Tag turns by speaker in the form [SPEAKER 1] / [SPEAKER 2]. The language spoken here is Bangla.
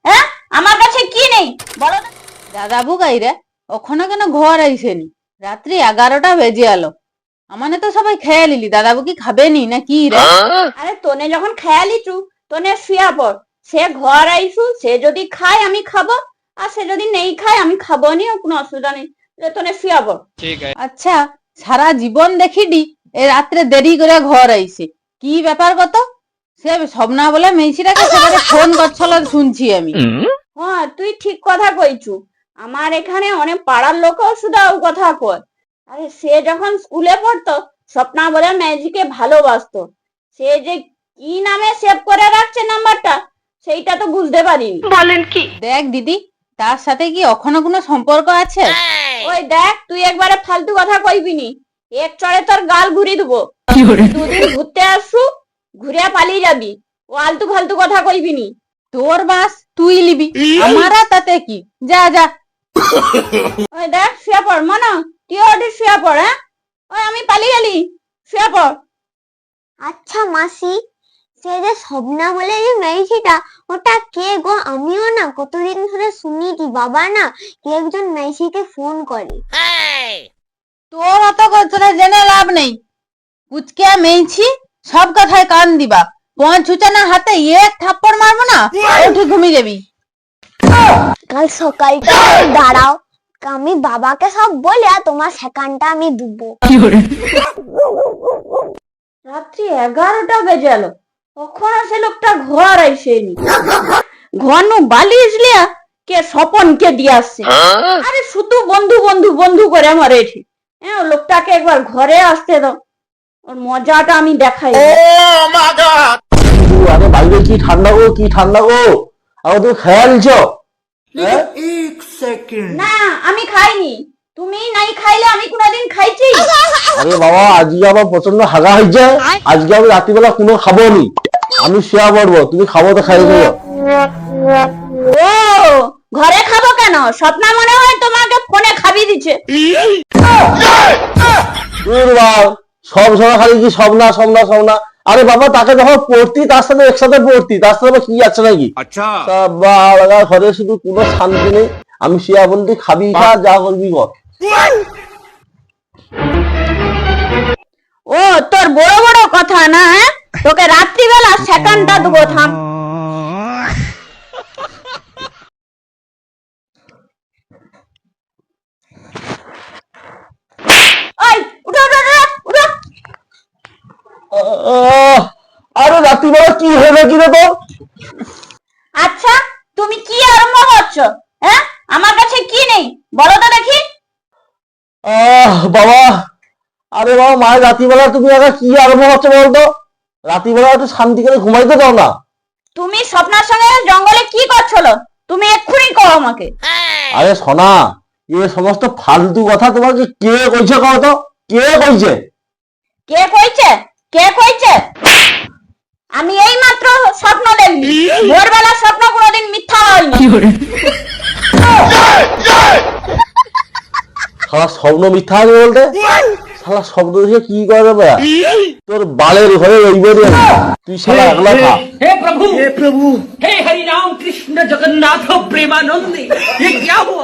[SPEAKER 1] হ্যাঁ? আমার কাছে কি নেই বলো তো?
[SPEAKER 2] দাদাবু গাইরা ওখানে কেন ঘর আইসেনি? রাত্রি 11টা বেজে এলো। আমানে তো সবাই খেয়ে নিলি, দাদাবু কি খাবেনি না কি রে?
[SPEAKER 1] আরে তোনে যখন খেয়ালিছু তোনে শুয়া পড়। সে ঘর আইসু, সে যদি খায় আমি খাবো, আর সে যদি নেই খায় আমি খাবো নি, কোনো অসুবিধা নেই। তোনে শুয়া পড়।
[SPEAKER 2] আচ্ছা, সারা জীবন দেখিডি এ রাত্রে দেরি করে ঘর আইছে, কি ব্যাপার কত? সে স্বপ্না বলে মেয়েছিটাকে সেখানে ফোন করছিল শুনছি আমি।
[SPEAKER 1] হ্যাঁ, তুই ঠিক কথা কইছু। আমার এখানে অনেক পাড়ার লোকও শুধু কথা কয়। আরে সে যখন স্কুলে পড়তো, স্বপ্না বলে ম্যাজিকে ভালোবাসতো। সে যে কি নামে সেভ করে রাখছে নাম্বারটা, সেইটা তো বুঝতে পারিনি।
[SPEAKER 2] দেখ দিদি, তার সাথে কি এখনো কোনো সম্পর্ক আছে?
[SPEAKER 1] ওই দেখ, তুই একবারে ফালতু কথা কইবি নি, এক চড়ে তোর গাল ঘুরি দেবো। দুদিন ঘুরতে আসু, ঘুরে পালিয়ে যাবি। ও আলতু ফালতু কথা কইবি নি।
[SPEAKER 2] তোর বাস তুই লিবি, আমারা তাতে কি? যা যা।
[SPEAKER 1] ওই দেখ, শুয়ে পড় মনা, তুই ওটি শুয়ে পড়। হ্যাঁ, ওই আমি পালিয়ে গেলি, শুয়ে পড়।
[SPEAKER 3] আচ্ছা মাসি, সে যে স্বপ্না বলে যে মেয়েছিটা, ওটা কে গো? আমিও না কতদিন ধরে শুনিছি বাবা না কে একজন মেয়েছিকে ফোন করে।
[SPEAKER 2] তোর অত কথা জেনে লাভ নেই। কুচকে মেয়েছি, সব কথায় কান দিবা। পাঁচ ছুচানা হাতে এক থাপ্পড় মারবো না, উঠে ঘুমিয়ে যাবি।
[SPEAKER 3] কাল সকালটা দাঁড়াও, আমি বাবাকে সব বলে তোমার সেখানটা আমি দেবো।
[SPEAKER 1] রাত্রি 11টা বেজে এলো, কখনো সে লোকটা ঘর আইসেনি। ঘর নু বালিশ লিয়া কে স্বপন কে দিয়ে আসছে। আরে শুধু বন্ধু বন্ধু বন্ধু করে আমার এঠি। হ্যাঁ, লোকটাকে একবার ঘরে আসতে দাও, ওর মজাটা আমি দেখাই।
[SPEAKER 4] আরে বাইরে কি ঠান্ডা গো, কি ঠান্ডা গো! আর তুমি খেয়াল নিছো?
[SPEAKER 1] না, আমি খাইনি। তুমি নাই খাইলে আমি কোনোদিন খাইছি?
[SPEAKER 4] আরে বাবা, আজকে আমার প্রচন্ড হাগা হয়েছে। আজকে আমি রাত্রিবেলা কোনো খাবো নি, আমি শুয়া পড়বো। তুমি খাবো তো খাই দেবো।
[SPEAKER 1] ও, ঘরে খাবো কেন? স্বপ্না মনে হয় তোমাকে ফোনে খাবি দিচ্ছে।
[SPEAKER 4] সব সময় খালি কি সব না সব না সব না। আরে বাবা, তাকে যখন পড়তি তার সাথে একসাথে পড়তি, তার সাথে কি আছে নাকি? ঘরে শুধু কোনো শান্তি নেই। আমি শুয়া বলতে খাবি খা, যা করবি কর।
[SPEAKER 1] ও, তোর বড় বড় কথা না? হ্যাঁ, তোকে রাত্রিবেলা সেকেন্ডটা দেবো, থাম। ওই উঠো উঠো উঠো উঠো।
[SPEAKER 4] আরে রাত্রিবেলা কি হলো কি রে তোর?
[SPEAKER 1] আচ্ছা, তুমি কি আরম্ভ করছো? হ্যাঁ, আমার কাছে কি নেই বলো তো দেখি।
[SPEAKER 4] বাবা, আরে বাবা, মায়ের রাত্রিবেলা তুমি আগে কি আরম্ভ হচ্ছে বলতো? রাত্রিবেলা একটু শান্তি করে ঘুমাইতে দাও না।
[SPEAKER 1] তুমি স্বপ্নার সঙ্গে জঙ্গলে কি করছিল? তুমি এক্ষুনি কও আমাকে।
[SPEAKER 4] আরে সোনা, এ সমস্ত ফালতু কথা তোমাকে কে কইছে কও তো? কে কইছে?
[SPEAKER 1] কে কইছে? কে কইছে? আমি এই মাত্র স্বপ্ন দেখলি। ভোরবেলা স্বপ্ন কোনোদিন মিথ্যা হয়নি।
[SPEAKER 4] শালা স্বপ্ন মিথ্যা আছে বলতে? শালা শব্দ দেখে কি করে ভাইয়া? তোর বালের ঘরে রইবে রে। তুই শালা একলা খা।
[SPEAKER 5] हे प्रभु हे हरि राम कृष्ण जगन्नाथ प्रेमानंद, ये क्या हुआ?